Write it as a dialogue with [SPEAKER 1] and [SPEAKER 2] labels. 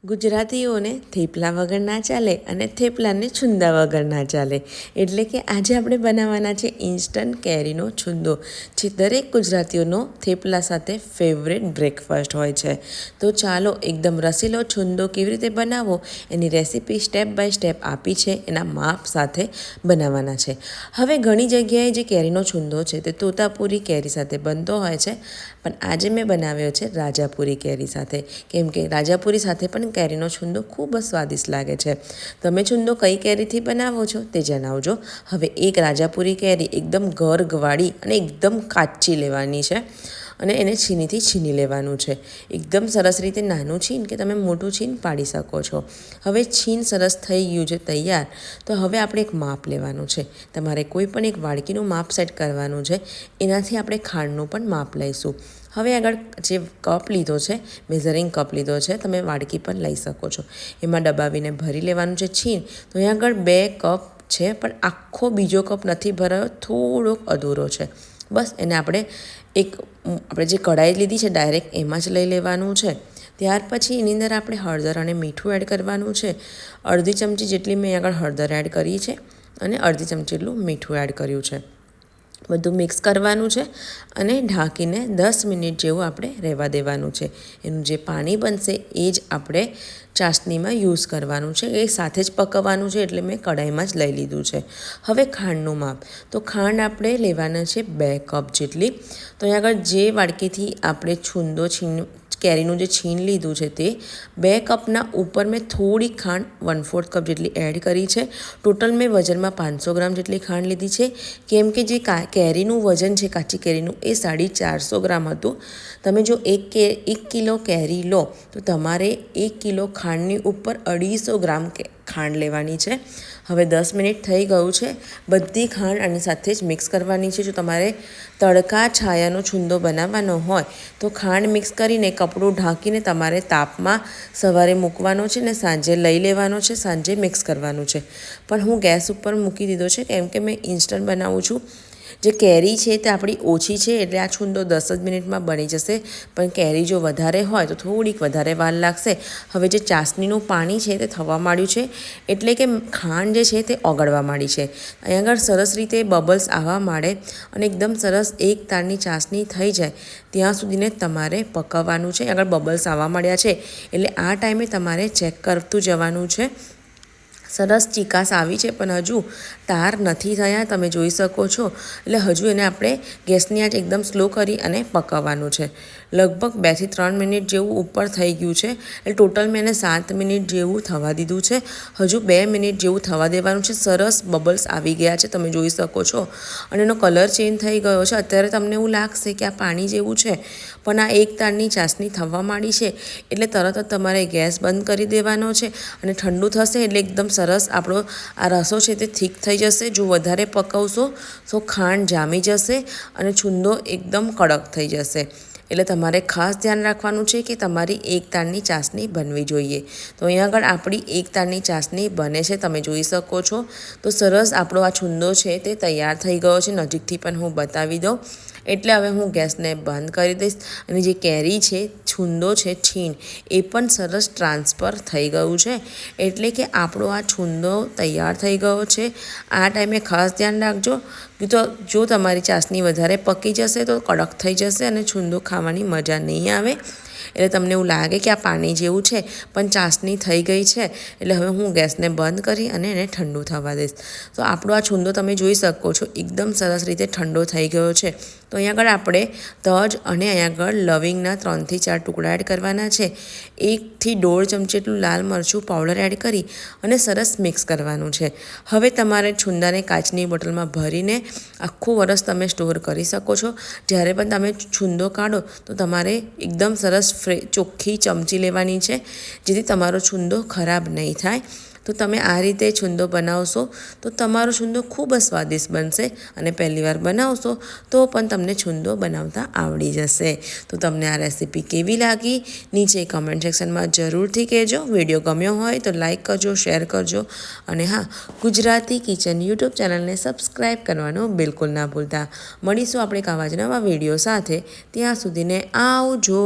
[SPEAKER 1] ગુજરાતીઓને થેપલા વગર ના ચાલે અને થેપલાને છુંદા વગર ના ચાલે. એટલે કે આજે આપણે બનાવવાના છે ઇન્સ્ટન્ટ કેરીનો છુંદો, જે દરેક ગુજરાતીઓનો થેપલા સાથે ફેવરેટ બ્રેકફાસ્ટ હોય છે. તો ચાલો એકદમ રસીલો છુંદો કેવી રીતે બનાવવો એની રેસીપી સ્ટેપ બાય સ્ટેપ આપી છે, એના માપ સાથે બનાવવાના છે. હવે ઘણી જગ્યાએ જે કેરીનો છુંદો છે તે તોતાપુરી કેરી સાથે બનતો હોય છે, પણ આજે મેં બનાવ્યો છે રાજાપુરી કેરી સાથે, કેમ કે રાજાપુરી સાથે પણ કેરીનો છુંદો ખૂબ જ સ્વાદિષ્ટ લાગે છે. તમે છુંદો કઈ કેરીથી બનાવો છો તે જણાવજો. હવે એક રાજાપુરી કેરી એકદમ ગરગવાળી અને એકદમ કાચી લેવાની છે અને એને છીનીથી છીની લેવાનું છે. એકદમ સરસ રીતે નાનું છીન કે તમે મોટું છીન પાડી શકો છો. હવે છીન સરસ થઈ ગયું છે તૈયાર, તો હવે આપણે એક માપ લેવાનું છે. તમારે કોઈ પણ એક વાડકીનું માપ સેટ કરવાનું છે, એનાથી આપણે ખાંડનું પણ માપ લઈશું. હવે આગળ જે કપ લીધો છે, મેઝરિંગ કપ લીધો છે, તમે વાડકી પણ લઈ શકો છો. એમાં દબાવીને ભરી લેવાનું છે છીન. તો અહીં આગળ 2 કપ છે, પણ આખો બીજો કપ નથી ભરાયો, થોડોક અધૂરો છે. બસ એને આપણે જે કઢાઈ લીધી છે ડાયરેક્ટ એમાં જ લઈ લેવાનું છે. ત્યાર પછી એની અંદર આપણે હળદર અને મીઠું એડ કરવાનું છે. અડધી ચમચી જેટલી મેં આગળ હળદર એડ કરી છે અને અડધી ચમચી જેટલું મીઠું એડ કર્યું છે. બધું મિક્સ કરવાનું છે અને ઢાંકીને 10 મિનિટ જેવું આપણે રહેવા દેવાનું છે. એનું જે પાણી બનશે એ જ આપણે ચાસણીમાં યુઝ કરવાનું છે. એ સાથે જ પકવવાનું છે, એટલે મેં કઢાઈમાં જ લઈ લીધું છે. હવે ખાંડનું માપ, તો ખાંડ આપણે લેવાના છે 2 કપ જેટલી. તો અહીં આગળ જે વાડકીથી આપણે કેરીનું જે છીણ લીધું છે તે 2 કપના ઉપર મેં થોડી ખાંડ 1/4 કપ જેટલી એડ કરી છે. ટોટલ મેં વજનમાં 500 ગ્રામ જેટલી ખાંડ લીધી છે, કેમ કે જે કેરીનું વજન છે કાચી કેરીનું એ 450 ગ્રામ હતું. તમે જો 1 કિલો કેરી લો તો તમારે 1 કિલો ખાંડની ઉપર 250 ગ્રામ ખાંડ લેવાની છે. હવે 10 મિનિટ થઈ ગયું છે. બધી ખાંડ આની સાથે જ મિક્સ કરવાની છે. જો તમારે તડકા છાયાનો છુંદો બનાવવાનો હોય તો ખાંડ મિક્સ કરીને કપડું ઢાંકીને તમારે તાપમાં સવારે મૂકવાનો છે ને સાંજે લઈ લેવાનો છે, સાંજે મિક્સ કરવાનું છે. પણ હું ગેસ ઉપર મૂકી દીધો છે, કેમ કે મેં ઇન્સ્ટન્ટ બનાવું છું. જે કેરી છે તે આપણી ઓછી છે, એટલે આ છુંદો 10 જ મિનિટમાં બની જશે. પણ કેરી જો વધારે હોય તો થોડીક વધારે વાર લાગશે. હવે જે ચાસણીનું પાણી છે તે થવા માંડ્યું છે, એટલે કે ખાંડ જે છે તે ઓગળવા માંડી છે. અહીં આગળ સરસ રીતે બબલ્સ આવવા માંડે અને એકદમ સરસ એક તારની ચાસણી થઈ જાય ત્યાં સુધીને તમારે પકવવાનું છે. આગળ બબલ્સ આવવા માંડ્યા છે એટલે આ ટાઈમે તમારે ચેક કરતું જવાનું છે. સરસ ચીકાશ આવી છે, પણ હજુ તાર નથી થયા, તમે જોઈ શકો છો. એટલે હજુ એને આપણે ગેસની આંચ એકદમ સ્લો કરી અને પકાવવાનું છે. લગભગ 2 થી 3 મિનિટ જેવું ઉપર થઈ ગયું છે, એટલે ટોટલ મેં એને 7 મિનિટ જેવું થવા દીધું છે. હજુ 2 મિનિટ જેવું થવા દેવાનું છે. સરસ બબલ્સ આવી ગયા છે, તમે જોઈ શકો છો, અને એનો કલર ચેન્જ થઈ ગયો છે. અત્યારે તમને એવું લાગશે કે આ પાણી જેવું છે, પણ આ એક તારની ચાસણી થવા માંડી છે, એટલે તરત જ તમારે ગેસ બંધ કરી દેવાનો છે અને ઠંડુ થશે એટલે એકદમ સરસ આપણો આ રસો છે તે થીક થઈ જશે. જો વધારે પકવશો તો ખાંડ જામી જશે અને છુંદો એકદમ કડક થઈ જશે. એટલે તમારે ખાસ ધ્યાન રાખવાનું છે કે તમારી એક તારની ચાસણી બનવી જોઈએ. તો અહીંયા આગળ આપણી એક તારની ચાસણી બને છે, તમે જોઈ શકો છો. તો સરસ આપણો આ છુંદો છે તે તૈયાર થઈ ગયો છે. નજીકથી પણ હું બતાવી દઉં. એટલે હવે હું ગેસને બંધ કરી દઈશ અને જે કેરી છે, છુંદો છે, છીણ એ પણ સરસ ટ્રાન્સફર થઈ ગયું છે. એટલે કે આપણો આ છુંદો તૈયાર થઈ ગયો છે. આ ટાઈમે ખાસ ધ્યાન રાખજો, તો જો તમારી ચાસણી વધારે પકી જશે તો કડક થઈ જશે અને છુંદો ખાવાની મજા નહીં આવે. એટલે તમને એવું લાગે કે આ પાણી જેવું છે, પણ ચાસણી થઈ ગઈ છે. એટલે હવે હું ગેસને બંધ કરી અને એને ઠંડુ થવા દઈશ. તો આપણો આ છુંદો તમે જોઈ શકો છો એકદમ સરસ રીતે ઠંડો થઈ ગયો છે. તો અહીંયા આગળ આપણે તજ અને અહીંયા આગળ લવિંગના 3 થી 4 ટુકડા એડ કરવાના છે. 1 થી 1.5 ચમચી જેટલું લાલ મરચું પાવડર એડ કરી અને સરસ મિક્સ કરવાનું છે. હવે તમારે છુંદાને કાચની બોટલમાં ભરીને આખું વરસ તમે સ્ટોર કરી શકો છો. જ્યારે પણ તમે છુંદો કાઢો તો તમારે એકદમ સરસ ચોખ્ખી ચમચી લેવાની છે, જેથી તમારો છુંદો ખરાબ નહીં થાય. તો તમે આ રીતે છુંદો બનાવશો તો તમારો છુંદો ખૂબ જ સ્વાદિષ્ટ બનશે, અને પહેલીવાર બનાવશો તો પણ તમને છુંદો બનાવતા આવડી જશે. તો તમને આ રેસીપી કેવી લાગી નીચે કમેન્ટ સેક્શનમાં જરૂરથી કહેજો. વિડીયો ગમ્યો હોય તો લાઈક કરજો, શેર કરજો, અને હા, ગુજરાતી કિચન યુટ્યુબ ચેનલને સબસ્ક્રાઈબ કરવાનું બિલકુલ ના ભૂલતા. મળીશું આપણે આવા જ નવા વિડીયો સાથે. ત્યાં સુધીને આવજો.